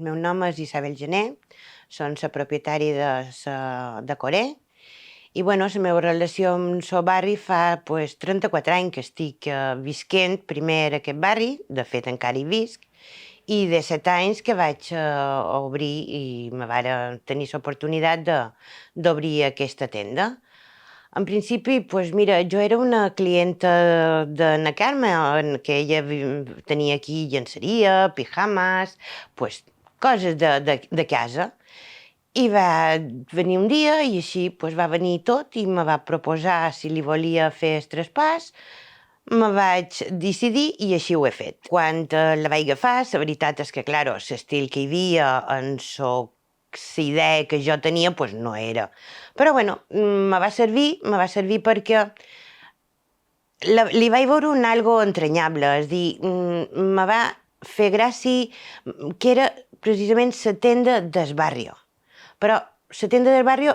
El meu nom és Isabel Gené, soc la propietària de Coré i bueno, la meva relació amb el barri fa 34 anys que estic visquent primer a aquest barri, de fet encara hi visc, i de 7 anys que vaig obrir i me varen tenir l'oportunitat d'obrir aquesta tenda. En principi, mira, jo era una clienta de na Carme, que ella tenia aquí llenceria, pijames, coses de casa. I va venir un dia i així va venir tot i me va proposar si li volia fer el traspàs. Me vaig decidir i així ho he fet. Quan la vaig agafar, la veritat és que, clar, l'estil que hi havia en la idea que jo tenia, no era. Però, bueno, me va servir perquè li vaig veure un algo entranyable, és a dir, me va fer gràcia que era precisament la tenda del barri. Però la tenda del barri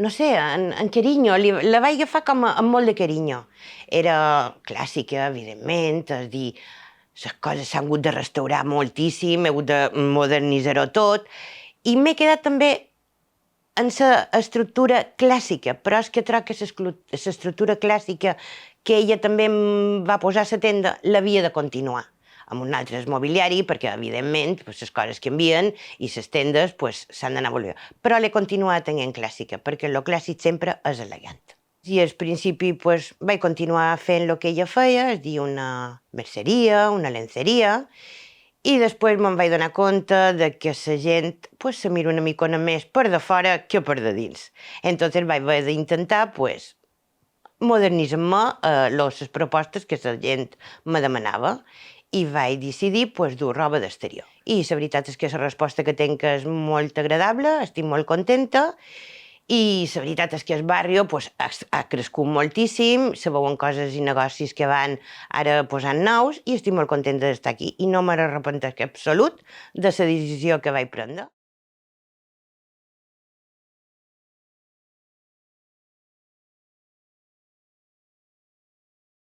no sé, en carinyo, la vaig agafar com amb molt de carinyo. Era clàssica, evidentment, és a dir, les coses s'han hagut de restaurar moltíssim, he hagut de modernitzar-ho tot, i m'he quedat també en l'estructura clàssica, però és que trobo que l'estructura clàssica que ella també em va posar a la tenda l'havia de continuar amb un altre mobiliari, perquè, evidentment, les coses canvien i les tendes s'han d'anar evolucionant. Però l'he continuat tenint clàssica, perquè el clàssic sempre és elegant. I al principi vaig continuar fent el que ella feia, és a dir, una merceria, una lenceria, i després me'n vaig donar compte que la gent se mira una micona més per de fora que per de dins. Entonces vaig haver d'intentar modernitzar-me les propostes que la gent me demanava i vaig decidir dur roba d'exterior. I la veritat és que la resposta que tinc és molt agradable, estic molt contenta, i la veritat és que el barri ha crescut moltíssim, se veuen coses i negocis que van ara posant nous i estic molt contenta d'estar aquí i no m'arrepenteixo absolut de la decisió que vaig prendre.